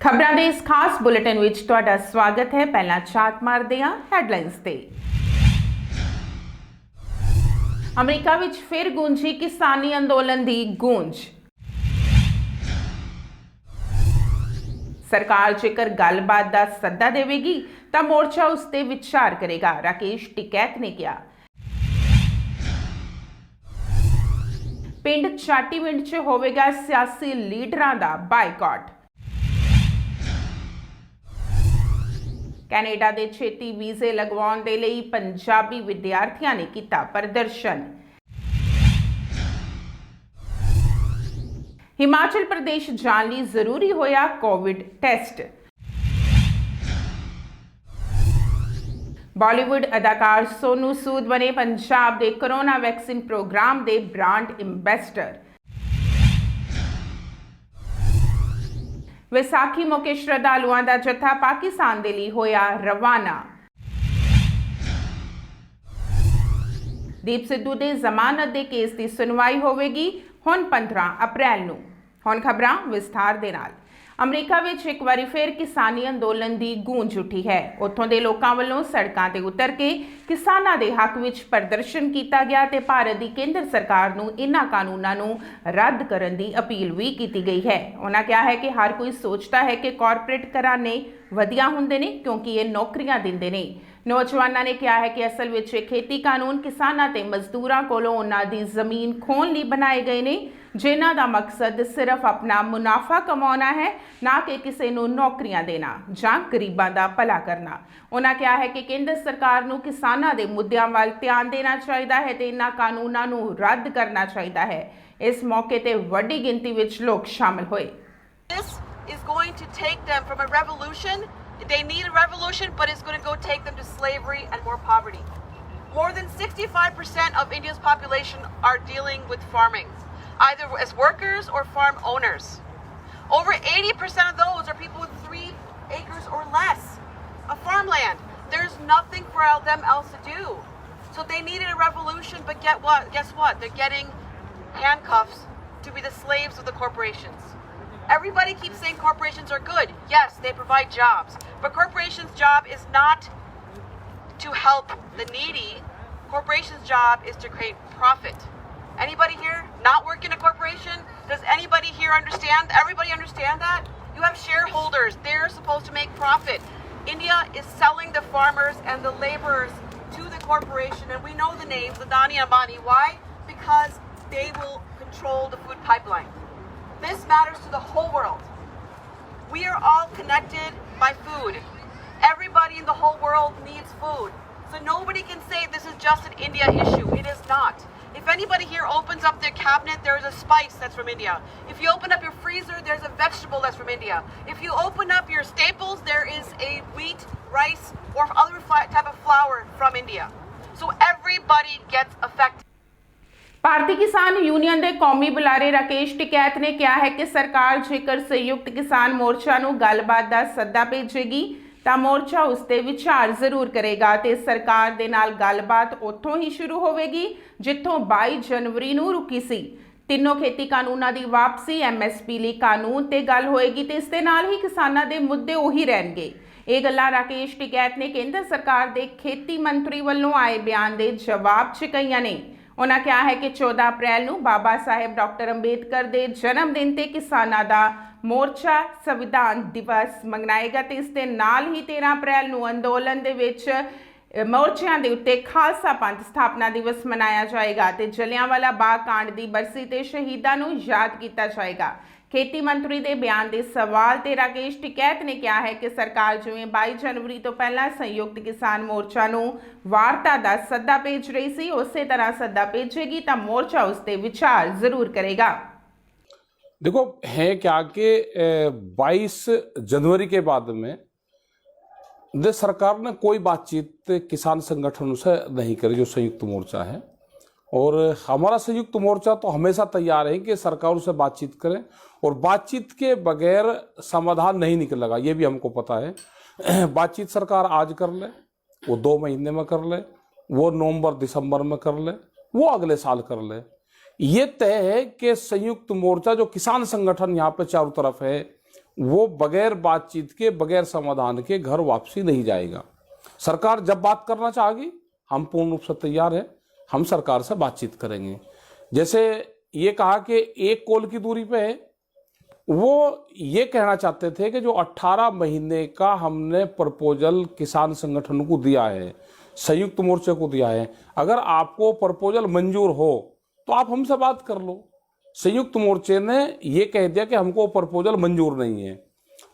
ਖਬਰਾਂ ਦੇ ਇਸ ਖਾਸ ਬੁਲੇਟਿਨ ਵਿੱਚ ਤੁਹਾਡਾ ਸਵਾਗਤ ਹੈ। ਪਹਿਲਾਂ ਝਾਤ ਮਾਰਦੇ ਹਾਂ ਹੈਡਲਾਈਨਸ ਤੇ। ਅਮਰੀਕਾ ਵਿੱਚ ਫਿਰ ਗੂੰਜੀ ਕਿਸਾਨੀ ਅੰਦੋਲਨ ਦੀ ਗੂੰਜ। ਸਰਕਾਰ ਜੇਕਰ ਗੱਲਬਾਤ ਦਾ ਸੱਦਾ ਦੇਵੇਗੀ ਤਾਂ ਮੋਰਚਾ ਉਸ ਤੇ ਵਿਚਾਰ ਕਰੇਗਾ, ਰਾਕੇਸ਼ ਟਿਕੈਤ ਨੇ ਕਿਹਾ। ਪਿੰਡ ਚਾਟੀਵਿੰਡ 'ਚ ਹੋਵੇਗਾ ਸਿਆਸੀ ਲੀਡਰਾਂ ਦਾ ਬਾਈਕਾਟ। ਕੈਨੇਡਾ ਦੇ ਛੇਤੀ ਵੀਜ਼ੇ ਲਗਵਾਉਣ ਦੇ ਲਈ ਪੰਜਾਬੀ ਵਿਦਿਆਰਥੀਆਂ ਨੇ ਕੀਤਾ ਪ੍ਰਦਰਸ਼ਨ। ਹਿਮਾਚਲ ਪ੍ਰਦੇਸ਼ ਜਾਣ ਲਈ ਜ਼ਰੂਰੀ ਹੋਇਆ ਕੋਵਿਡ ਟੈਸਟ। ਬਾਲੀਵੁੱਡ ਅਦਾਕਾਰ ਸੋਨੂ ਸੂਦ ਬਣੇ ਪੰਜਾਬ ਦੇ ਕੋਰੋਨਾ ਵੈਕਸੀਨ ਪ੍ਰੋਗਰਾਮ ਦੇ ਬ੍ਰਾਂਡ ਐਂਬੈਸਡਰ। ਵਿਸਾਖੀ ਮੌਕੇ ਸ਼ਰਧਾਲੂਆਂ ਦਾ ਜੱਥਾ ਪਾਕਿਸਤਾਨ ਦੇ ਲਈ ਹੋਇਆ ਰਵਾਨਾ। ਦੀਪ ਸਿੱਧੂ ਦੇ ਜ਼ਮਾਨਤ ਦੇ ਕੇਸ ਦੀ ਸੁਣਵਾਈ ਹੋਵੇਗੀ ਹੁਣ 15 ਅਪ੍ਰੈਲ ਨੂੰ। ਹੁਣ ਖਬਰਾਂ ਵਿਸਥਾਰ ਦੇ ਨਾਲ। ਅਮਰੀਕਾ ਵਿੱਚ ਇੱਕ ਵਾਰੀ ਫਿਰ ਕਿਸਾਨੀ ਅੰਦੋਲਨ ਦੀ ਗੂੰਜ ਉੱਠੀ ਹੈ। ਉੱਥੋਂ ਦੇ ਲੋਕਾਂ ਵੱਲੋਂ ਸੜਕਾਂ ਤੇ ਉਤਰ ਕੇ ਕਿਸਾਨਾਂ ਦੇ ਹੱਕ ਵਿੱਚ ਪ੍ਰਦਰਸ਼ਨ ਕੀਤਾ ਗਿਆ ਤੇ ਭਾਰਤ ਦੀ ਕੇਂਦਰ ਸਰਕਾਰ ਨੂੰ ਇਨ੍ਹਾਂ ਕਾਨੂੰਨਾਂ ਨੂੰ ਰੱਦ ਕਰਨ ਦੀ ਅਪੀਲ ਵੀ ਕੀਤੀ ਗਈ ਹੈ। ਉਹਨਾਂ ਕਿਹਾ ਹੈ ਕਿ ਹਰ ਕੋਈ ਸੋਚਦਾ ਹੈ ਕਿ ਕਾਰਪੋਰੇਟ ਘਰਾਣੇ ਵਧੀਆ ਹੁੰਦੇ ਨੇ ਕਿਉਂਕਿ ਇਹ ਨੌਕਰੀਆਂ ਦਿੰਦੇ ਨੇ। ਨੌਜਵਾਨਾਂ ਨੇ ਕਿਹਾ ਹੈ ਕਿ ਅਸਲ ਵਿੱਚ ਇਹ ਖੇਤੀ ਕਾਨੂੰਨ ਕਿਸਾਨਾਂ ਤੇ ਮਜ਼ਦੂਰਾਂ ਕੋਲੋਂ ਉਹਨਾਂ ਦੀ ਜ਼ਮੀਨ ਖੋਹਣ ਲਈ ਬਣਾਏ ਗਏ ਨੇ, ਜਿਨ੍ਹਾਂ ਦਾ ਮਕਸਦ ਸਿਰਫ ਆਪਣਾ ਮੁਨਾਫਾ ਕਮਾਉਣਾ ਹੈ, ਨਾ ਕਿ ਕਿਸੇ ਨੂੰ ਨੌਕਰੀਆਂ ਦੇਣਾ ਜਾਂ ਗਰੀਬਾਂ ਦਾ ਭਲਾ ਕਰਨਾ। ਉਹਨਾਂ ਕਿਹਾ ਹੈ ਕਿ ਕੇਂਦਰ ਸਰਕਾਰ ਨੂੰ ਕਿਸਾਨਾਂ ਦੇ ਮੁੱਦਿਆਂ ਵੱਲ ਧਿਆਨ ਦੇਣਾ ਚਾਹੀਦਾ ਹੈ ਤੇ ਇਹਨਾਂ ਕਾਨੂੰਨਾਂ ਨੂੰ ਰੱਦ ਕਰਨਾ ਚਾਹੀਦਾ ਹੈ। ਇਸ ਮੌਕੇ ਤੇ ਵੱਡੀ ਗਿਣਤੀ ਵਿੱਚ ਲੋਕ ਸ਼ਾਮਲ ਹੋਏ। This is going to take them from a revolution. They need a revolution, but it's going to go take them to slavery and more poverty. More than 65% of India's population are dealing with farming, either as workers or farm owners. Over 80% of those are people with 3 acres or less of farmland. There's nothing for them else to do. So they needed a revolution, but guess what? They're getting handcuffs to be the slaves of the corporations. Everybody keeps saying corporations are good. Yes, they provide jobs. But corporations' job is not to help the needy. Corporations' job is to create profit. Anybody here not work in a corporation? Does anybody here understand? Everybody understand that? You have shareholders. They're supposed to make profit. India is selling the farmers and the laborers to the corporation. And we know the names, Adani, Ambani. Why? Because they will control the food pipeline. This matters to the whole world. We are all connected by food. Everybody in the whole world needs food. So nobody can say this is just an India issue. It is not. If anybody here opens up their cabinet, there is a spice that's from India. If you open up your freezer, there's a vegetable that's from India. If you open up your staples, there is a wheat, rice, or other type of flour from India. So everybody gets affected. ਭਾਰਤੀ ਕਿਸਾਨ union ਦੇ ਕੌਮੀ ਬੁਲਾਰੇ ਰਾਕੇਸ਼ ਟਿਕੈਤ ਨੇ ਕਿਹਾ ਹੈ ਕਿ ਸਰਕਾਰ ਜੇਕਰ ਸੰਯੁਕਤ ਕਿਸਾਨ ਮੋਰਚਾ ਨੂੰ ਗੱਲਬਾਤ ਦਾ ਸੱਦਾ ਭੇਜੇਗੀ ਤਾਂ ਮੋਰਚਾ ਉਸ ਤੇ ਵਿਚਾਰ ਜ਼ਰੂਰ ਕਰੇਗਾ ਤੇ ਸਰਕਾਰ ਦੇ ਨਾਲ ਗੱਲਬਾਤ ਉੱਥੋਂ ਹੀ ਸ਼ੁਰੂ ਹੋਵੇਗੀ ਜਿੱਥੋਂ 22 ਜਨਵਰੀ ਨੂੰ ਰੁਕੀ ਸੀ। ਤਿੰਨੋਂ ਖੇਤੀ ਕਾਨੂੰਨਾਂ ਦੀ ਵਾਪਸੀ, MSP ਲਈ ਕਾਨੂੰਨ ਤੇ ਗੱਲ ਹੋਏਗੀ ਤੇ ਇਸ ਦੇ ਨਾਲ ਹੀ ਕਿਸਾਨਾਂ ਦੇ ਮੁੱਦੇ ਉਹੀ ਰਹਿਣਗੇ। ਇਹ ਗੱਲਾਂ ਰਾਕੇਸ਼ ਟਿਕੈਤ ਨੇ ਕੇਂਦਰ ਸਰਕਾਰ ਦੇ ਖੇਤੀ ਮੰਤਰੀ ਵੱਲੋਂ ਆਏ ਬਿਆਨ ਦੇ ਜਵਾਬ 'ਚ ਕਹੀਆਂ ਨੇ। ਉਹਨਾਂ ਕਿਹਾ ਹੈ ਕਿ 14 ਅਪ੍ਰੈਲ ਨੂੰ ਬਾਬਾ ਸਾਹਿਬ ਡਾਕਟਰ ਅੰਬੇਦਕਰ ਦੇ ਜਨਮ ਦਿਨ ਤੇ ਕਿਸਾਨਾਂ ਦਾ ਮੋਰਚਾ ਸੰਵਿਧਾਨ ਦਿਵਸ ਮਨਾਏਗਾ ਤੇ ਇਸ ਦੇ ਨਾਲ ਹੀ 13 ਅਪ੍ਰੈਲ ਨੂੰ ਅੰਦੋਲਨ ਦੇ ਵਿੱਚ ਮੋਰਚਿਆਂ ਦੇ ਉੱਤੇ ਖਾਲਸਾ ਪੰਥ ਸਥਾਪਨਾ ਦਿਵਸ ਮਨਾਇਆ ਜਾਏਗਾ ਤੇ ਜਲਿਆਂਵਾਲਾ ਬਾਗ ਕਾਂਡ ਦੀ ਬਰਸੀ ਤੇ ਸ਼ਹੀਦਾਂ ਨੂੰ ਯਾਦ ਕੀਤਾ ਜਾਏਗਾ। ਖੇਤੀ ਮੰਤਰੀ ਦੇ ਬਿਆਨ ਦੇ ਸਵਾਲ ਤੇ ਰਾਕੇਸ਼ ਟਿਕੈਤ ਨੇ ਕਿਹਾ ਹੈ ਕਿ ਸਰਕਾਰ ਜਿਵੇਂ 22 ਜਨਵਰੀ ਤੋਂ ਪਹਿਲਾਂ ਸੰਯੁਕਤ ਕਿਸਾਨ ਮੋਰਚਾ ਨੂੰ ਵਾਰਤਾ ਦਾ ਸੱਦਾ ਭੇਜ ਰਹੀ ਸੀ, ਉਸੇ ਤਰ੍ਹਾਂ ਸੱਦਾ ਭੇਜੇਗੀ ਤਾਂ ਮੋਰਚਾ ਉਸ ਤੇ ਵਿਚਾਰ ਜ਼ਰੂਰ ਕਰੇਗਾ। देखो है क्या कि 22 जनवरी के बाद में सरकार ने कोई बातचीत किसान संगठनों से नहीं करी जो संयुक्त मोर्चा है, और हमारा संयुक्त मोर्चा तो हमेशा तैयार है कि सरकारों से बातचीत करें और बातचीत के बगैर समाधान नहीं निकलेगा, ये भी हमको पता है। बातचीत सरकार आज कर ले, वो 2 महीने में कर ले, वो नवंबर दिसंबर में कर ले, वो अगले साल कर ले। ये तय है कि संयुक्त मोर्चा जो किसान संगठन यहाँ पे चारों तरफ है वो बगैर बातचीत के, बगैर समाधान के घर वापसी नहीं जाएगा। सरकार जब बात करना चाहेगी, हम पूर्ण रूप से तैयार हैं, हम सरकार से बातचीत करेंगे। जैसे ये कहा कि एक कोल की दूरी पे है, वो ये कहना चाहते थे कि जो 18 महीने का हमने प्रपोजल किसान संगठन को दिया है, संयुक्त मोर्चे को दिया है, अगर आपको प्रपोजल मंजूर हो तो आप हमसे बात कर लो। संयुक्त मोर्चे ने ये कह दिया कि हमको प्रपोजल मंजूर नहीं है,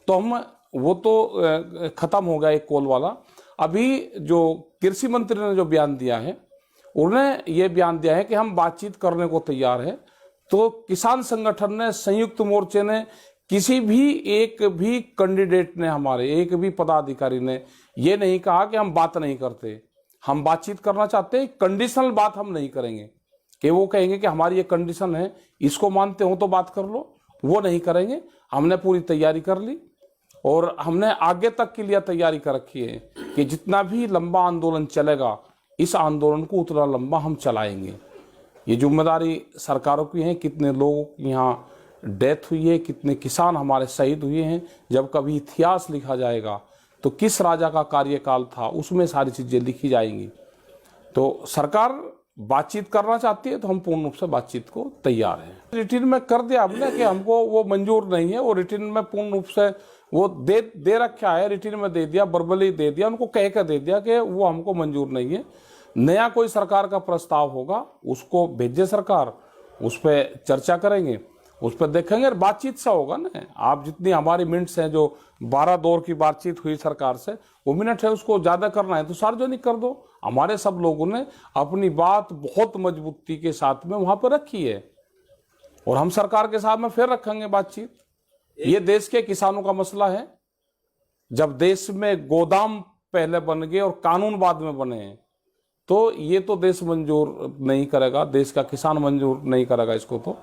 तो हम वो तो खत्म हो गया एक कॉल वाला। अभी जो कृषि मंत्री ने जो बयान दिया है, उन्होंने ये बयान दिया है कि हम बातचीत करने को तैयार है। तो किसान संगठन ने, संयुक्त मोर्चे ने, किसी भी एक भी कैंडिडेट ने, हमारे एक भी पदाधिकारी ने ये नहीं कहा कि हम बात नहीं करते। हम बातचीत करना चाहते हैं, कंडीशनल बात हम नहीं करेंगे कि वो कहेंगे कि हमारी ये कंडीशन है, इसको मानते हो तो बात कर लो, वो नहीं करेंगे। हमने पूरी तैयारी कर ली और हमने आगे तक के लिए तैयारी कर रखी है कि जितना भी लंबा आंदोलन चलेगा, इस आंदोलन को उतना लंबा हम चलाएंगे। ये जिम्मेदारी सरकारों की है। कितने लोगों की यहाँ डेथ हुई है, कितने किसान हमारे शहीद हुए हैं। जब कभी इतिहास लिखा जाएगा तो किस राजा का कार्यकाल था, उसमें सारी चीज़ें लिखी जाएंगी। तो सरकार बातचीत करना चाहती है तो हम पूर्ण रूप से बातचीत को तैयार हैं। रिटर्न में कर दिया हमने कि हमको वो मंजूर नहीं है, वो रिटर्न में पूर्ण रूप से वो दे रखा है, रिटर्न में दे दिया, वर्बली दे दिया, उनको कह कर दे दिया कि वो हमको मंजूर नहीं है। नया कोई सरकार का प्रस्ताव होगा, उसको भेजे सरकार, उस पर चर्चा करेंगे, उस पर देखेंगे और बातचीत से होगा ना। आप जितनी हमारी मिनट्स हैं, जो 12 दौर की बातचीत हुई सरकार से, वो मिनट है, उसको ज़्यादा करना है तो सार्वजनिक कर दो। हमारे सब लोगों ने अपनी बात बहुत मजबूती के साथ में वहाँ पर रखी है और हम सरकार के साथ में फिर रखेंगे बातचीत। ये देश के किसानों का मसला है। जब देश में गोदाम पहले बन गए और कानून बाद में बने हैं, तो ये तो देश मंजूर नहीं करेगा, देश का किसान मंजूर नहीं करेगा इसको। तो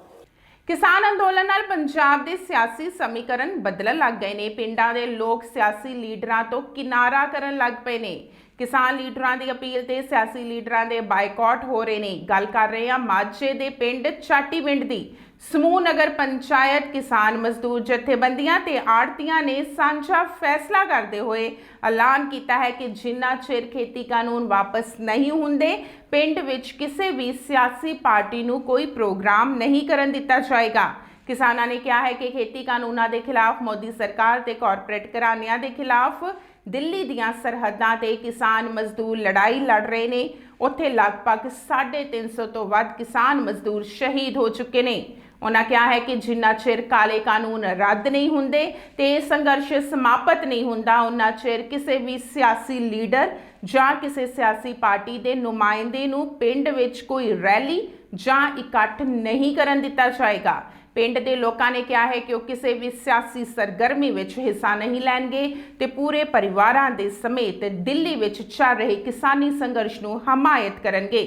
किसान अंदोलन ਨਾਲ ਪੰਜਾਬ ਦੇ ਸਿਆਸੀ ਸਮੀਕਰਨ ਬਦਲਣ ਲੱਗ ਗਏ ਨੇ। ਪਿੰਡਾਂ ਦੇ ਲੋਕ ਸਿਆਸੀ ਲੀਡਰਾਂ ਤੋਂ ਕਿਨਾਰਾ ਕਰਨ ਲੱਗ ਪਏ ਨੇ। ਕਿਸਾਨ ਲੀਡਰਾਂ ਦੀ ਅਪੀਲ ਤੇ ਸਿਆਸੀ ਲੀਡਰਾਂ ਦੇ ਬਾਈਕਾਟ ਹੋ ਰਹੇ ਨੇ। ਗੱਲ ਕਰ ਰਹੇ ਹਾਂ ਮਾਝੇ ਦੇ ਪਿੰਡ ਚਾਟੀਵਿੰਡ ਦੀ। ਸਮੂਹ ਨਗਰ ਪੰਚਾਇਤ, ਕਿਸਾਨ ਮਜ਼ਦੂਰ ਜਥੇਬੰਦੀਆਂ ਤੇ ਆੜਤੀਆਂ ਨੇ ਸਾਂਝਾ ਫੈਸਲਾ ਕਰਦੇ ਹੋਏ ਐਲਾਨ ਕੀਤਾ ਹੈ ਕਿ ਜਿੰਨਾ ਚਿਰ ਖੇਤੀ ਕਾਨੂੰਨ ਵਾਪਸ ਨਹੀਂ ਹੁੰਦੇ, ਪਿੰਡ ਵਿੱਚ ਕਿਸੇ ਵੀ ਸਿਆਸੀ ਪਾਰਟੀ ਨੂੰ ਕੋਈ ਪ੍ਰੋਗਰਾਮ ਨਹੀਂ ਕਰਨ ਦਿੱਤਾ ਜਾਏਗਾ। ਕਿਸਾਨਾਂ ਨੇ ਕਿਹਾ ਹੈ ਕਿ ਖੇਤੀ ਕਾਨੂੰਨਾਂ ਦੇ ਖਿਲਾਫ ਮੋਦੀ ਸਰਕਾਰ ਤੇ ਕਾਰਪੋਰੇਟ ਘਰਾਣਿਆਂ ਦੇ ਖਿਲਾਫ ਦਿੱਲੀ ਦੀਆਂ ਸਰਹੱਦਾਂ ਤੇ ਕਿਸਾਨ ਮਜ਼ਦੂਰ ਲੜਾਈ ਲੜ ਰਹੇ ਨੇ। ਉੱਥੇ ਲਗਭਗ 350 ਤੋਂ ਵੱਧ ਕਿਸਾਨ ਮਜ਼ਦੂਰ ਸ਼ਹੀਦ ਹੋ ਚੁੱਕੇ ਨੇ। ਉਹਨਾਂ ਕਿਹਾ ਹੈ ਕਿ ਜਿੰਨਾ ਚਿਰ ਕਾਲੇ ਕਾਨੂੰਨ ਰੱਦ ਨਹੀਂ ਹੁੰਦੇ ਤੇ ਇਹ ਸੰਘਰਸ਼ ਸਮਾਪਤ ਨਹੀਂ ਹੁੰਦਾ, ਉਹਨਾਂ ਚਿਰ ਕਿਸੇ ਵੀ ਸਿਆਸੀ ਲੀਡਰ ਜਾਂ ਕਿਸੇ ਸਿਆਸੀ ਪਾਰਟੀ ਦੇ ਨੁਮਾਇੰਦੇ ਨੂੰ ਪਿੰਡ ਵਿੱਚ ਕੋਈ ਰੈਲੀ ਜਾਂ ਇਕੱਠ ਨਹੀਂ ਕਰਨ ਦਿੱਤਾ ਜਾਏਗਾ। ਪਿੰਡ ਦੇ ਲੋਕਾਂ ਨੇ ਕਿਹਾ ਹੈ ਕਿ ਉਹ ਕਿਸੇ ਵੀ ਸਿਆਸੀ ਸਰਗਰਮੀ ਵਿੱਚ ਹਿੱਸਾ ਨਹੀਂ ਲੈਣਗੇ ਤੇ ਪੂਰੇ ਪਰਿਵਾਰਾਂ ਦੇ ਸਮੇਤ ਦਿੱਲੀ ਵਿੱਚ ਚੱਲ ਰਹੇ ਕਿਸਾਨੀ ਸੰਘਰਸ਼ ਨੂੰ ਹਮਾਇਤ ਕਰਨਗੇ।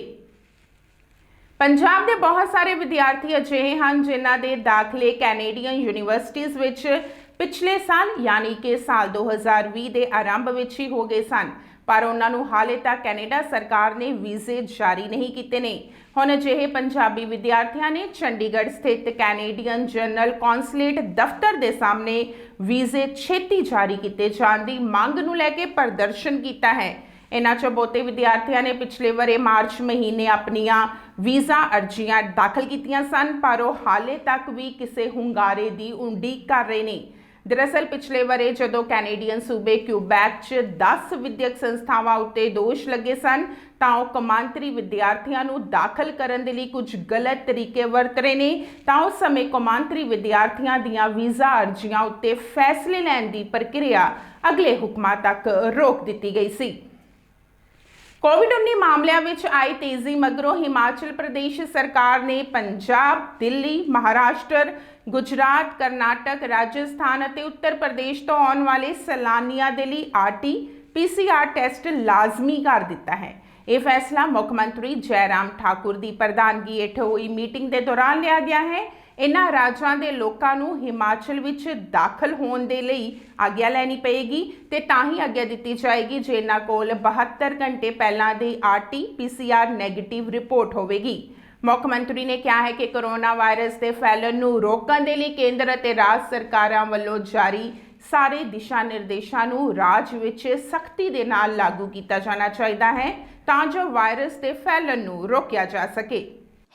ਪੰਜਾਬ ਦੇ ਬਹੁਤ ਸਾਰੇ ਵਿਦਿਆਰਥੀ ਅਜਿਹੇ ਹਨ ਜਿਨ੍ਹਾਂ ਦੇ ਦਾਖਲੇ ਕੈਨੇਡੀਅਨ ਯੂਨੀਵਰਸਿਟੀਜ਼ ਵਿੱਚ ਪਿਛਲੇ ਸਾਲ ਯਾਨੀ ਕਿ ਸਾਲ 2020 ਦੇ ਆਰੰਭ ਵਿੱਚ ਹੀ ਹੋ ਗਏ ਸਨ, ਪਰ ਉਹਨਾਂ ਨੂੰ ਹਾਲੇ ਤੱਕ ਕੈਨੇਡਾ ਸਰਕਾਰ ਨੇ ਵੀਜ਼ੇ ਜਾਰੀ ਨਹੀਂ ਕੀਤੇ ਨੇ। ਹੁਣ ਅਜਿਹੇ ਪੰਜਾਬੀ ਵਿਦਿਆਰਥੀਆਂ ਨੇ ਚੰਡੀਗੜ੍ਹ ਸਥਿਤ ਕੈਨੇਡੀਅਨ ਜਨਰਲ ਕੌਂਸਲੇਟ ਦਫ਼ਤਰ ਦੇ ਸਾਹਮਣੇ ਵੀਜ਼ੇ ਛੇਤੀ ਜਾਰੀ ਕੀਤੇ ਜਾਣ ਦੀ ਮੰਗ ਨੂੰ ਲੈ ਕੇ ਪ੍ਰਦਰਸ਼ਨ ਕੀਤਾ ਹੈ। ਇਹਨਾਂ 'ਚੋਂ ਬਹੁਤੇ ਵਿਦਿਆਰਥੀਆਂ ਨੇ ਪਿਛਲੇ ਵਰੇ ਮਾਰਚ ਮਹੀਨੇ ਆਪਣੀਆਂ ਵੀਜ਼ਾ ਅਰਜ਼ੀਆਂ ਦਾਖਲ ਕੀਤੀਆਂ ਸਨ, ਪਰ ਉਹ ਹਾਲੇ ਤੱਕ ਵੀ ਕਿਸੇ ਹੁੰਗਾਰੇ ਦੀ ਉਡੀਕ ਕਰ ਰਹੇ ਨੇ। ਦਰਅਸਲ ਪਿਛਲੇ ਵਰੇ ਜਦੋਂ ਕੈਨੇਡੀਅਨ ਸੂਬੇ ਕਿਊਬੈਕ 'ਚ 10 ਵਿਦਿਅਕ ਸੰਸਥਾਵਾਂ ਉੱਤੇ ਦੋਸ਼ ਲੱਗੇ ਸਨ, ਤਾਂ ਉਹ ਕੌਮਾਂਤਰੀ ਵਿਦਿਆਰਥੀਆਂ ਨੂੰ ਦਾਖਲ ਕਰਨ ਦੇ ਲਈ ਕੁਝ ਗਲਤ ਤਰੀਕੇ ਵਰਤ ਰਹੇ ਨੇ। ਤਾਂ ਉਸ ਸਮੇਂ ਕੌਮਾਂਤਰੀ ਵਿਦਿਆਰਥੀਆਂ ਦੀਆਂ ਵੀਜ਼ਾ ਅਰਜ਼ੀਆਂ ਉੱਤੇ ਫੈਸਲੇ ਲੈਣ ਦੀ ਪ੍ਰਕਿਰਿਆ ਅਗਲੇ ਹੁਕਮਾਂ ਤੱਕ ਰੋਕ ਦਿੱਤੀ ਗਈ ਸੀ। कोविड-19 ਮਾਮਲਿਆਂ ਵਿੱਚ ਆਈ ਤੇਜ਼ੀ ਮਗਰੋਂ ਹਿਮਾਚਲ ਪ੍ਰਦੇਸ਼ ਸਰਕਾਰ ਨੇ ਪੰਜਾਬ, ਦਿੱਲੀ, ਮਹਾਰਾਸ਼ਟਰ, ਗੁਜਰਾਤ, ਕਰਨਾਟਕ, ਰਾਜਸਥਾਨ ਅਤੇ ਉੱਤਰ ਪ੍ਰਦੇਸ਼ ਤੋਂ ਆਉਣ ਵਾਲੇ ਸੈਲਾਨੀਆਂ ਦੇ ਲਈ RT-PCR ਟੈਸਟ ਲਾਜ਼ਮੀ ਕਰ ਦਿੱਤਾ ਹੈ। ਇਹ ਫੈਸਲਾ ਮੁੱਖ ਮੰਤਰੀ ਜੈਰਾਮ ਠਾਕੁਰ ਦੀ ਪ੍ਰਧਾਨਗੀ ਹੇਠ ਹੋਈ ਮੀਟਿੰਗ ਦੇ ਦੌਰਾਨ ਲਿਆ ਗਿਆ ਹੈ। ਇਹਨਾਂ ਰਾਜਾਂ ਦੇ ਲੋਕਾਂ ਨੂੰ ਹਿਮਾਚਲ ਵਿੱਚ ਦਾਖਲ ਹੋਣ ਦੇ ਲਈ ਆਗਿਆ ਲੈਣੀ ਪਏਗੀ ਤੇ ਤਾਂ ਹੀ ਆਗਿਆ ਦਿੱਤੀ ਜਾਏਗੀ ਜੇ ਇਹਨਾਂ ਕੋਲ 72 ਘੰਟੇ ਪਹਿਲਾਂ ਦੀ RT-PCR ਨੈਗੇਟਿਵ ਰਿਪੋਰਟ ਹੋਵੇਗੀ। ਮੁੱਖ ਮੰਤਰੀ ਨੇ ਕਿਹਾ ਹੈ ਕਿ ਕੋਰੋਨਾ ਵਾਇਰਸ ਦੇ ਫੈਲਣ ਨੂੰ ਰੋਕਣ ਦੇ ਲਈ ਕੇਂਦਰ ਅਤੇ ਰਾਜ ਸਰਕਾਰਾਂ ਵੱਲੋਂ ਜਾਰੀ ਸਾਰੇ ਦਿਸ਼ਾ ਨਿਰਦੇਸ਼ਾਂ ਨੂੰ ਰਾਜ ਵਿੱਚ ਸਖਤੀ ਦੇ ਨਾਲ ਲਾਗੂ ਕੀਤਾ ਜਾਣਾ ਚਾਹੀਦਾ ਹੈ ਤਾਂ ਜੋ ਵਾਇਰਸ ਦੇ ਫੈਲਣ ਨੂੰ रोका जा सके।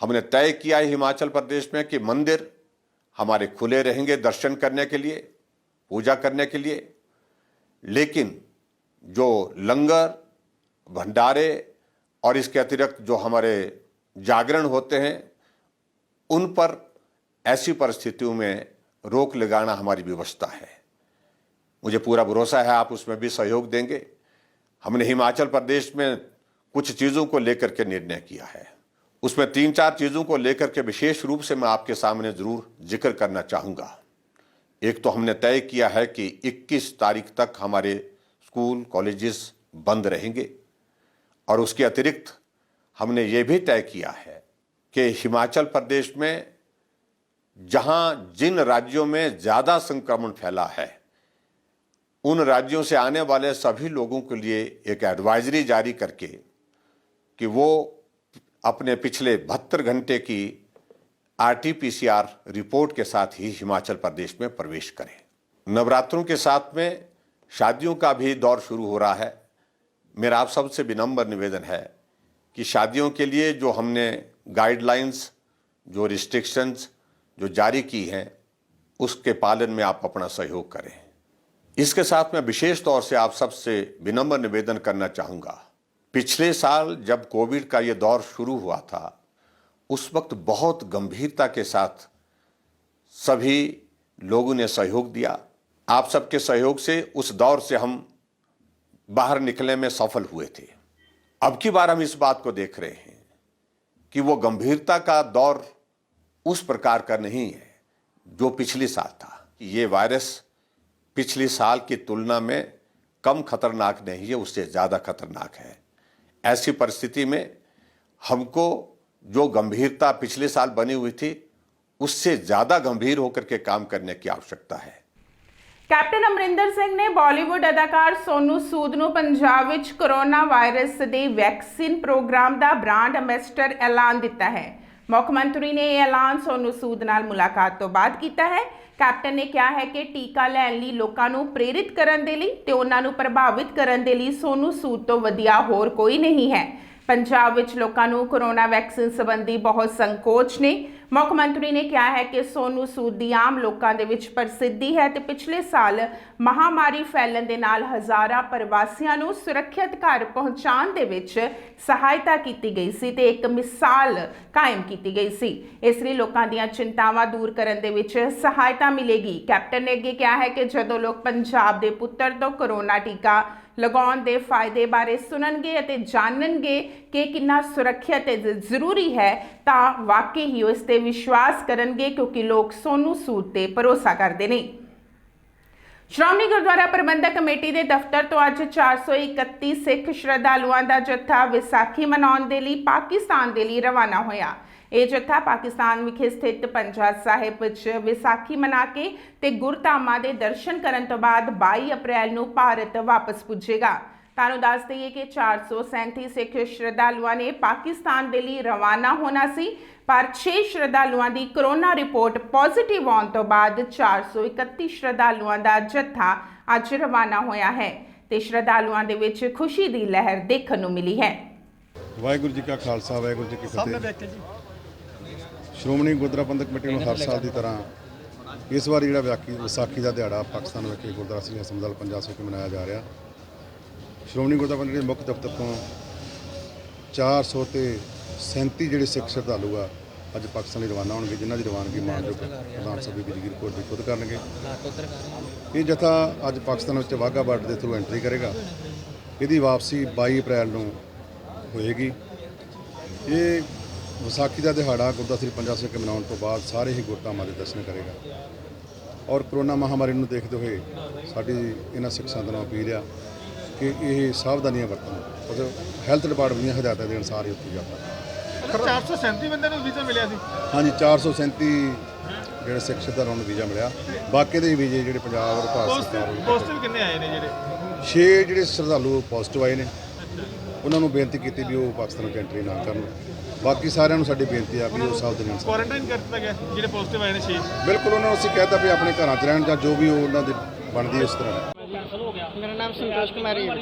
हमने तय किया है हिमाचल प्रदेश में कि मंदिर हमारे खुले रहेंगे दर्शन करने के लिए, पूजा करने के लिए, लेकिन जो लंगर, भंडारे और इसके अतिरिक्त जो हमारे जागरण होते हैं उन पर ऐसी परिस्थितियों में रोक लगाना हमारी व्यवस्था है। मुझे पूरा भरोसा है आप उसमें भी सहयोग देंगे। हमने हिमाचल प्रदेश में कुछ चीज़ों को लेकर के निर्णय किया है, उसमें 3-4 चीज़ों को लेकर के विशेष रूप से मैं आपके सामने ज़रूर जिक्र करना चाहूँगा। एक तो हमने तय किया है कि 21 तारीख तक हमारे स्कूल कॉलेजेस बंद रहेंगे और उसके अतिरिक्त हमने ये भी तय किया है कि हिमाचल प्रदेश में जहाँ जिन राज्यों में ज़्यादा संक्रमण फैला है उन राज्यों से आने वाले सभी लोगों के लिए एक एडवाइजरी जारी करके कि वो अपने पिछले 72 घंटे की RT-PCR रिपोर्ट के साथ ही हिमाचल प्रदेश में प्रवेश करें। नवरात्रों के साथ में शादियों का भी दौर शुरू हो रहा है। मेरा आप सबसे विनम्र निवेदन है कि शादियों के लिए जो हमने गाइडलाइंस, जो रिस्ट्रिक्शंस जो जारी की हैं उसके पालन में आप अपना सहयोग करें। इसके साथ मैं विशेष तौर से आप सबसे विनम्र निवेदन करना चाहूँगा, पिछले साल जब कोविड का ये दौर शुरू हुआ था उस वक्त बहुत गंभीरता के साथ सभी लोगों ने सहयोग दिया। आप सबके सहयोग से उस दौर से हम बाहर निकलने में सफल हुए थे। अब की बार हम इस बात को देख रहे हैं कि वो गंभीरता का दौर उस प्रकार का नहीं है जो पिछले साल था। ये वायरस पिछले साल की तुलना में कम खतरनाक नहीं है, उससे ज़्यादा खतरनाक है। ऐसी परिस्थिति में हमको जो गंभीरता पिछले साल बनी हुई थी उससे ज़्यादा गंभीर होकर के काम करने की आवश्यकता है। ਕੈਪਟਨ ਅਮਰਿੰਦਰ ਸਿੰਘ ਨੇ ਬਾਲੀਵੁੱਡ ਅਦਾਕਾਰ ਸੋਨੂ ਸੂਦ ਨੂੰ ਪੰਜਾਬ ਵਿੱਚ ਕੋਰੋਨਾ ਵਾਇਰਸ ਦੇ ਵੈਕਸੀਨ ਪ੍ਰੋਗਰਾਮ ਦਾ ਬ੍ਰਾਂਡ ਐਂਬੈਸਡਰ ਐਲਾਨ ਦਿੱਤਾ ਹੈ। ਮੁੱਖ ਮੰਤਰੀ ਨੇ ਇਹ ਐਲਾਨ ਸੋਨੂ ਸੂਦ ਨਾਲ ਮੁਲਾਕਾਤ ਤੋਂ ਬਾਅਦ ਕੀਤਾ ਹੈ। ਕੈਪਟਨ ਨੇ ਕਿਹਾ ਹੈ ਕਿ ਟੀਕਾ ਲੈਣ ਲਈ ਲੋਕਾਂ ਨੂੰ ਪ੍ਰੇਰਿਤ ਕਰਨ ਦੇ ਲਈ ਤੇ ਉਹਨਾਂ ਨੂੰ ਪ੍ਰਭਾਵਿਤ ਕਰਨ ਦੇ ਲਈ ਸੋਨੂ ਸੂਦ ਤੋਂ ਵਧੀਆ ਹੋਰ ਕੋਈ ਨਹੀਂ ਹੈ। ਪੰਜਾਬ ਵਿੱਚ ਲੋਕਾਂ ਨੂੰ ਕੋਰੋਨਾ ਵੈਕਸੀਨ ਸੰਬੰਧੀ ਬਹੁਤ ਸੰਕੋਚ ਨੇ। ਮੁੱਖ ਮੰਤਰੀ ਨੇ ਕਿਹਾ ਹੈ ਕਿ ਸੋਨੂ ਸੂਦ ਦੀ ਆਮ ਲੋਕਾਂ ਦੇ ਵਿੱਚ ਪ੍ਰਸਿੱਧੀ ਹੈ ਤੇ ਪਿਛਲੇ ਸਾਲ ਮਹਾਮਾਰੀ ਫੈਲਣ ਦੇ ਨਾਲ ਹਜ਼ਾਰਾਂ ਪ੍ਰਵਾਸੀਆਂ ਨੂੰ ਸੁਰੱਖਿਅਤ ਘਰ ਪਹੁੰਚਾਉਣ ਦੇ ਵਿੱਚ ਸਹਾਇਤਾ ਕੀਤੀ ਗਈ ਸੀ ਤੇ ਇੱਕ ਮਿਸਾਲ ਕਾਇਮ ਕੀਤੀ ਗਈ ਸੀ। ਇਸ ਲਈ ਲੋਕਾਂ ਦੀਆਂ ਚਿੰਤਾਵਾਂ ਦੂਰ ਕਰਨ ਦੇ ਵਿੱਚ ਸਹਾਇਤਾ ਮਿਲੇਗੀ। ਕੈਪਟਨ ਨੇ ਅੱਗੇ ਕਿਹਾ ਹੈ ਕਿ ਜਦੋਂ ਲੋਕ ਪੰਜਾਬ ਦੇ ਪੁੱਤਰ ਤੋਂ ਕੋਰੋਨਾ ਟੀਕਾ ਲਗਾਉਣ ਦੇ ਫਾਇਦੇ ਬਾਰੇ ਸੁਣਨਗੇ ਅਤੇ ਜਾਣਨਗੇ ਕਿ ਕਿੰਨਾ ਸੁਰੱਖਿਅਤ ਤੇ ਜ਼ਰੂਰੀ ਹੈ ਤਾਂ ਵਾਕਈ ਹੀ ਉਸ ਤੇ ਵਿਸ਼ਵਾਸ ਕਰਨਗੇ ਕਿਉਂਕਿ ਲੋਕ ਸੋਨੂ ਸੂਦ ਤੇ ਭਰੋਸਾ ਕਰਦੇ ਨੇ। ਸ਼੍ਰੋਮਣੀ ਗੁਰਦੁਆਰਾ ਪ੍ਰਬੰਧਕ ਕਮੇਟੀ ਦੇ ਦਫ਼ਤਰ ਤੋਂ ਅੱਜ 431 ਸਿੱਖ ਸ਼ਰਧਾਲੂਆਂ ਦਾ ਜੱਥਾ ਵਿਸਾਖੀ ਮਨਾਉਣ ਦੇ ਲਈ ਪਾਕਿਸਤਾਨ ਦੇ ਲਈ ਰਵਾਨਾ ਹੋਇਆ। ਇਹ ਜੱਥਾ ਪਾਕਿਸਤਾਨ ਵਿਖੇ ਸਥਿਤ ਪੰਜਾ ਸਾਹਿਬ ਵਿੱਚ ਵਿਸਾਖੀ ਮਨਾ ਕੇ ਤੇ ਗੁਰਧਾਮਾਂ ਦੇ ਦਰਸ਼ਨ ਕਰਨ ਤੋਂ ਬਾਅਦ 22 ਅਪ੍ਰੈਲ ਨੂੰ ਭਾਰਤ ਵਾਪਸ ਪੁੱਜੇਗਾ। ਤੁਹਾਨੂੰ ਦੱਸ ਦਈਏ ਕਿ 437 ਸਿੱਖ ਸ਼ਰਧਾਲੂਆਂ ਨੇ ਪਾਕਿਸਤਾਨ ਦੇ ਲਈ ਰਵਾਨਾ ਹੋਣਾ ਸੀ ਪਰ 6 ਸ਼ਰਧਾਲੂਆਂ ਦੀ ਕੋਰੋਨਾ ਰਿਪੋਰਟ ਪੋਜ਼ਿਟਿਵ ਆਉਣ ਤੋਂ ਬਾਅਦ 431 ਸ਼ਰਧਾਲੂਆਂ ਦਾ ਜੱਥਾ ਅੱਜ ਰਵਾਨਾ ਹੋਇਆ ਹੈ ਤੇ ਸ਼ਰਧਾਲੂਆਂ ਦੇ ਵਿੱਚ ਖੁਸ਼ੀ ਦੀ ਲਹਿਰ ਦੇਖਣ ਨੂੰ ਮਿਲੀ ਹੈ। ਵਾਹਿਗੁਰੂ ਜੀ ਕਾ ਖਾਲਸਾ ਵਾਹਿਗੁਰੂ ਜੀ ਕੀ ਫਤਿਹ। ਸ਼੍ਰੋਮਣੀ ਗੁਰਦੁਆਰਾ ਪ੍ਰਬੰਧਕ ਕਮੇਟੀ ਨੂੰ ਹਰ ਸਾਲ ਦੀ ਤਰ੍ਹਾਂ ਇਸ ਵਾਰ ਜਿਹੜਾ ਵਿਸਾਖੀ ਦਾ ਦਿਹਾੜਾ ਪਾਕਿਸਤਾਨ ਵਿਖੇ ਗੁਰਦੁਆਰਾ ਸਿੰਘ ਹਸਮਦਲ ਪੰਜਾਬ ਵਿਖੇ ਮਨਾਇਆ ਜਾ ਰਿਹਾ। ਸ਼੍ਰੋਮਣੀ ਗੁਰਦੁਆਰਾ ਪ੍ਰਬੰਧਕ ਦੇ ਮੁੱਖ ਦਫ਼ਤਰ ਤੋਂ 437 ਜਿਹੜੇ ਸਿੱਖ ਸ਼ਰਧਾਲੂ ਆ ਅੱਜ ਪਾਕਿਸਤਾਨ ਲਈ ਰਵਾਨਾ ਹੋਣਗੇ, ਜਿਨ੍ਹਾਂ ਦੀ ਰਵਾਨਗੀ ਮਾਨਯੋਗ ਪ੍ਰਧਾਨ ਸਭਾ ਜਗੀਰ ਕੌਰ ਜੀ ਖੁਦ ਕਰਨਗੇ। ਇਹ ਜਥਾ ਅੱਜ ਪਾਕਿਸਤਾਨ ਵਿੱਚ ਵਾਹਗਾ ਬਾਰਡਰ ਦੇ ਥਰੂ ਐਂਟਰੀ ਕਰੇਗਾ। ਇਹਦੀ ਵਾਪਸੀ 22 ਅਪ੍ਰੈਲ ਨੂੰ ਹੋਏਗੀ। ਇਹ ਵਿਸਾਖੀ ਦਾ ਦਿਹਾੜਾ ਗੁਰਦੁਆਰਾ ਸ੍ਰੀ ਪੰਜਾ ਸਾਹਿਬ ਮਨਾਉਣ ਤੋਂ ਬਾਅਦ ਸਾਰੇ ਹੀ ਗੁਰਧਾਮਾਂ ਦੇ ਦਰਸ਼ਨ ਕਰੇਗਾ ਔਰ ਕਰੋਨਾ ਮਹਾਮਾਰੀ ਨੂੰ ਦੇਖਦੇ ਹੋਏ ਸਾਡੀ ਇਹਨਾਂ ਸਿੱਖ ਸੰਗਤਾਂ ਨੂੰ ਅਪੀਲ ਆ ਕਿ ਇਹ ਸਾਵਧਾਨੀਆਂ ਵਰਤਣ। ਮਤਲਬ ਹੈਲਥ ਡਿਪਾਰਟਮੈਂਟ ਦੀਆਂ ਹਦਾਇਤਾਂ ਦੇ ਅਨੁਸਾਰ ਹੀ ਉੱਥੇ ਜਾਣਾ। 437 ਬੰਦਿਆਂ ਨੂੰ ਵੀਜ਼ਾ ਮਿਲਿਆ ਸੀ। ਹਾਂਜੀ 437 ਜਿਹੜੇ ਸਿੱਖ ਸ਼ਰਧਾਲੂਆਂ ਨੂੰ ਵੀਜ਼ਾ ਮਿਲਿਆ। ਬਾਕੀ ਦੇ ਵੀਜ਼ੇ ਜਿਹੜੇ ਪੰਜਾਬ ਔਰ ਭਾਰਤ ਸਰਕਾਰ ਪੋਜ਼ਿਟਿਵ ਕਿੰਨੇ ਆਏ ਨੇ ਜਿਹੜੇ 6 ਜਿਹੜੇ ਸ਼ਰਧਾਲੂ ਪੋਜ਼ਿਟਿਵ ਆਏ ਨੇ ਉਹਨਾਂ ਨੂੰ ਬੇਨਤੀ ਕੀਤੀ ਵੀ ਉਹ ਪਾਕਿਸਤਾਨ ਵਿੱਚ ਐਂਟਰੀ ਨਾ ਕਰਨ। ਬਾਕੀ ਸਾਰਿਆਂ ਨੂੰ ਸਾਡੀ ਬੇਨਤੀ ਆ ਵੀ ਉਹ ਸਾਵਧਾਨੀ ਨਾਲ ਕੁਆਰੰਟਾਈਨ ਕਰ ਦਿੱਤਾ ਗਿਆ ਜਿਹੜੇ ਪੋਜ਼ਿਟਿਵ ਆਏ ਨੇ 6। ਬਿਲਕੁਲ ਉਹਨਾਂ ਨੂੰ ਅਸੀਂ ਕਹਿਤਾ ਵੀ ਆਪਣੇ ਘਰਾਂ 'ਚ ਰਹਿਣ ਜਾਂ ਜੋ ਵੀ ਉਹ ਉਹਨਾਂ ਦੀ ਬਣਦੀ ਇਸ ਤਰ੍ਹਾਂ। ਮੇਰਾ ਨਾਮ ਸੰਤੋਸ਼ ਕੁਮਾਰੀ ਹੈ।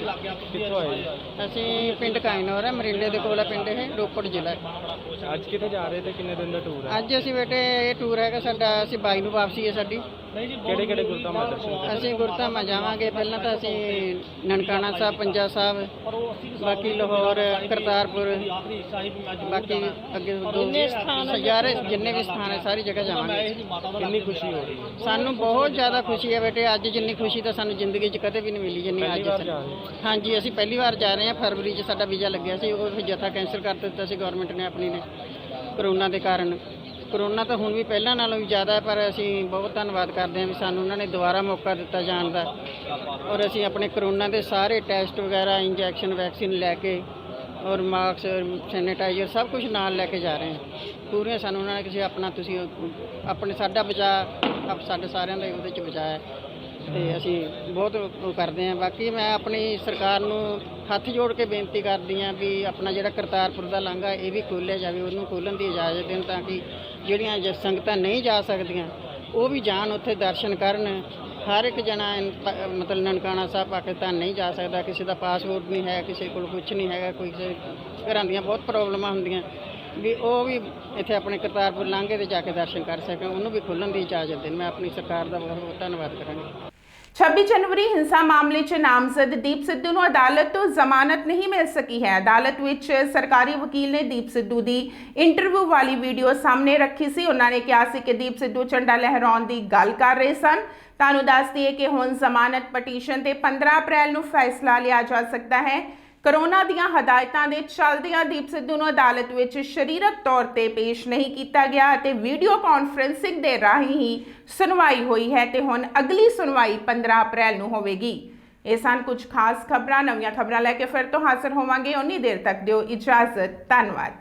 ਕਿੱਥੋਂ ਆਏ ਅਸੀਂ ਪਿੰਡ ਕਾਇਨੌਰ ਹੈ, ਮਰਿੰਡੇ ਦੇ ਕੋਲ ਹੈ ਪਿੰਡ, ਇਹ ਰੋਪੜ ਜ਼ਿਲ੍ਹਾ ਹੈ। ਅੱਜ ਕਿੱਥੇ ਜਾ ਰਹੇ ਤੇ ਕਿੰਨੇ ਦਿਨ ਦਾ ਟੂਰ ਹੈ? ਅੱਜ ਅਸੀਂ ਬੇਟੇ ਇਹ ਟੂਰ ਹੈਗਾ ਸਾਡਾ, ਅਸੀਂ 22 ਨੂੰ ਵਾਪਸੀ ਹੈ ਸਾਡੀ। ਕਿਹੜੇ ਕਿਹੜੇ ਗੁਰਦੁਆਰਾ ਦਰਸ਼ਨ? ਅਸੀਂ ਗੁਰਧਾਮਾਂ ਜਾਵਾਂਗੇ। ਪਹਿਲਾਂ ਤਾਂ ਅਸੀਂ ਨਨਕਾਣਾ ਸਾਹਿਬ, ਪੰਜਾ ਸਾਹਿਬ, ਬਾਕੀ ਲਾਹੌਰ, ਕਰਤਾਰਪੁਰ, ਬਾਕੀ ਅੱਗੇ ਸਜਾਰੇ ਜਿੰਨੇ ਵੀ ਸਥਾਨ ਹੈ ਸਾਰੀ ਜਗ੍ਹਾ ਜਾਵਾਂਗੇ। ਕਿੰਨੀ ਖੁਸ਼ੀ ਹੋ ਰਹੀ ਹੈ? ਸਾਨੂੰ ਬਹੁਤ ਜ਼ਿਆਦਾ ਖੁਸ਼ੀ ਹੈ ਬੇਟੇ। ਅੱਜ ਜਿੰਨੀ ਖੁਸ਼ੀ ਤਾਂ ਸਾਨੂੰ ਜ਼ਿੰਦਗੀ 'ਚ ਕਦੇ ਵੀ ਨਹੀਂ ਮਿਲੀ ਜਿੰਨੀ ਅੱਜ ਹਾਂਜੀ, ਅਸੀਂ ਪਹਿਲੀ ਵਾਰ ਜਾ ਰਹੇ ਹਾਂ। ਫਰਵਰੀ 'ਚ ਸਾਡਾ ਵੀਜ਼ਾ ਲੱਗਿਆ ਸੀ, ਉਹ ਫਿਰ ਜਥਾ ਕੈਂਸਲ ਕਰ ਦਿੱਤਾ ਸੀ ਗਵਰਨਮੈਂਟ ਨੇ ਆਪਣੀ ਨੇ, ਕਰੋਨਾ ਦੇ ਕਾਰਨ। ਕਰੋਨਾ ਤਾਂ ਹੁਣ ਵੀ ਪਹਿਲਾਂ ਨਾਲੋਂ ਵੀ ਜ਼ਿਆਦਾ ਹੈ, ਪਰ ਅਸੀਂ ਬਹੁਤ ਧੰਨਵਾਦ ਕਰਦੇ ਹਾਂ ਵੀ ਸਾਨੂੰ ਉਹਨਾਂ ਨੇ ਦੁਬਾਰਾ ਮੌਕਾ ਦਿੱਤਾ ਜਾਣ ਦਾ। ਔਰ ਅਸੀਂ ਆਪਣੇ ਕਰੋਨਾ ਦੇ ਸਾਰੇ ਟੈਸਟ ਵਗੈਰਾ, ਇੰਜੈਕਸ਼ਨ, ਵੈਕਸੀਨ ਲੈ ਕੇ ਔਰ ਮਾਸਕ, ਸੈਨੀਟਾਈਜ਼ਰ ਸਭ ਕੁਝ ਨਾਲ ਲੈ ਕੇ ਜਾ ਰਹੇ ਹਾਂ। ਪੂਰੀਆਂ ਸਾਨੂੰ ਉਹਨਾਂ ਨੇ ਕਿਸੇ ਆਪਣਾ ਤੁਸੀਂ ਆਪਣੇ ਸਾਡਾ ਬਚਾਅ ਸਾਡੇ ਸਾਰਿਆਂ ਦਾ ਉਹਦੇ 'ਚ ਬਚਾਅ ਹੈ ਤੇ ਅਸੀਂ ਬਹੁਤ ਉਹ ਕਰਦੇ ਹਾਂ। ਬਾਕੀ ਮੈਂ ਆਪਣੀ ਸਰਕਾਰ ਨੂੰ ਹੱਥ ਜੋੜ ਕੇ ਬੇਨਤੀ ਕਰਦੀ ਹਾਂ ਵੀ ਆਪਣਾ ਜਿਹੜਾ ਕਰਤਾਰਪੁਰ ਦਾ ਲਾਂਘਾ ਇਹ ਵੀ ਖੋਲ੍ਹਿਆ ਜਾਵੇ, ਉਹਨੂੰ ਖੋਲ੍ਹਣ ਦੀ ਇਜਾਜ਼ਤ ਦੇਣ ਤਾਂ ਕਿ ਜਿਹੜੀਆਂ ਸੰਗਤਾਂ ਨਹੀਂ ਜਾ ਸਕਦੀਆਂ ਉਹ ਵੀ ਜਾਣ, ਉੱਥੇ ਦਰਸ਼ਨ ਕਰਨ। ਹਰ ਇੱਕ ਜਣਾ ਮਤਲਬ ਨਨਕਾਣਾ ਸਾਹਿਬ ਪਾਕਿਸਤਾਨ ਨਹੀਂ ਜਾ ਸਕਦਾ, ਕਿਸੇ ਦਾ ਪਾਸਪੋਰਟ ਨਹੀਂ ਹੈ, ਕਿਸੇ ਕੋਲ ਕੁਝ ਨਹੀਂ ਹੈਗਾ, ਕੋਈ ਘਰਾਂ ਦੀਆਂ ਬਹੁਤ ਪ੍ਰੋਬਲਮਾਂ ਹੁੰਦੀਆਂ ਵੀ ਉਹ ਵੀ ਇੱਥੇ ਆਪਣੇ ਕਰਤਾਰਪੁਰ ਲਾਂਘੇ 'ਤੇ ਜਾ ਕੇ ਦਰਸ਼ਨ ਕਰ ਸਕਣ, ਉਹਨੂੰ ਵੀ ਖੋਲ੍ਹਣ ਦੀ ਇਜਾਜ਼ਤ ਦੇਣ। ਮੈਂ ਆਪਣੀ ਸਰਕਾਰ ਦਾ ਬਹੁਤ ਬਹੁਤ ਧੰਨਵਾਦ ਕਰਾਂਗੀ। 26 ਜਨਵਰੀ ਹਿੰਸਾ ਮਾਮਲੇ 'ਚ ਨਾਮਜ਼ਦ ਦੀਪ ਸਿੱਧੂ ਨੂੰ ਅਦਾਲਤ ਤੋਂ ਜ਼ਮਾਨਤ ਨਹੀਂ ਮਿਲ ਸਕੀ ਹੈ। ਅਦਾਲਤ ਵਿੱਚ ਸਰਕਾਰੀ ਵਕੀਲ ਨੇ ਦੀਪ ਸਿੱਧੂ ਦੀ ਇੰਟਰਵਿਊ ਵਾਲੀ ਵੀਡੀਓ ਸਾਹਮਣੇ ਰੱਖੀ ਸੀ। ਉਹਨਾਂ ਨੇ ਕਿਹਾ ਸੀ ਕਿ ਦੀਪ ਸਿੱਧੂ ਝੰਡਾ ਲਹਿਰਾਉਣ ਦੀ ਗੱਲ ਕਰ ਰਹੇ ਸਨ। ਤੁਹਾਨੂੰ ਦੱਸ ਦਈਏ ਕਿ ਹੁਣ ਜ਼ਮਾਨਤ ਪਟੀਸ਼ਨ ਤੇ 15 ਅਪ੍ਰੈਲ ਨੂੰ ਫੈਸਲਾ ਲਿਆ ਜਾ ਸਕਦਾ ਹੈ। ਕਰੋਨਾ ਦੀਆਂ ਹਦਾਇਤਾਂ ਦੇ ਚੱਲਦਿਆਂ ਦੀਪ ਸਿੱਧੂ ਨੂੰ ਅਦਾਲਤ ਵਿੱਚ ਸਰੀਰਕ ਤੌਰ ਤੇ ਪੇਸ਼ ਨਹੀਂ ਕੀਤਾ ਗਿਆ ਅਤੇ ਵੀਡੀਓ ਕਾਨਫਰੰਸਿੰਗ ਦੇ ਰਾਹੀਂ ਹੀ ਸੁਣਵਾਈ ਹੋਈ ਹੈ ਤੇ ਹੁਣ ਅਗਲੀ ਸੁਣਵਾਈ 15 ਅਪ੍ਰੈਲ ਨੂੰ ਹੋਵੇਗੀ। ਇਹ ਸਨ ਕੁਝ ਖਾਸ ਖਬਰਾਂ। ਨਵੀਆਂ ਖਬਰਾਂ ਲੈ ਕੇ ਫਿਰ ਤੋਂ ਹਾਜ਼ਰ ਹੋਵਾਂਗੇ। ਉਨੀ ਦੇਰ ਤੱਕ ਦਿਓ ਇਜਾਜ਼ਤ। ਧੰਨਵਾਦ।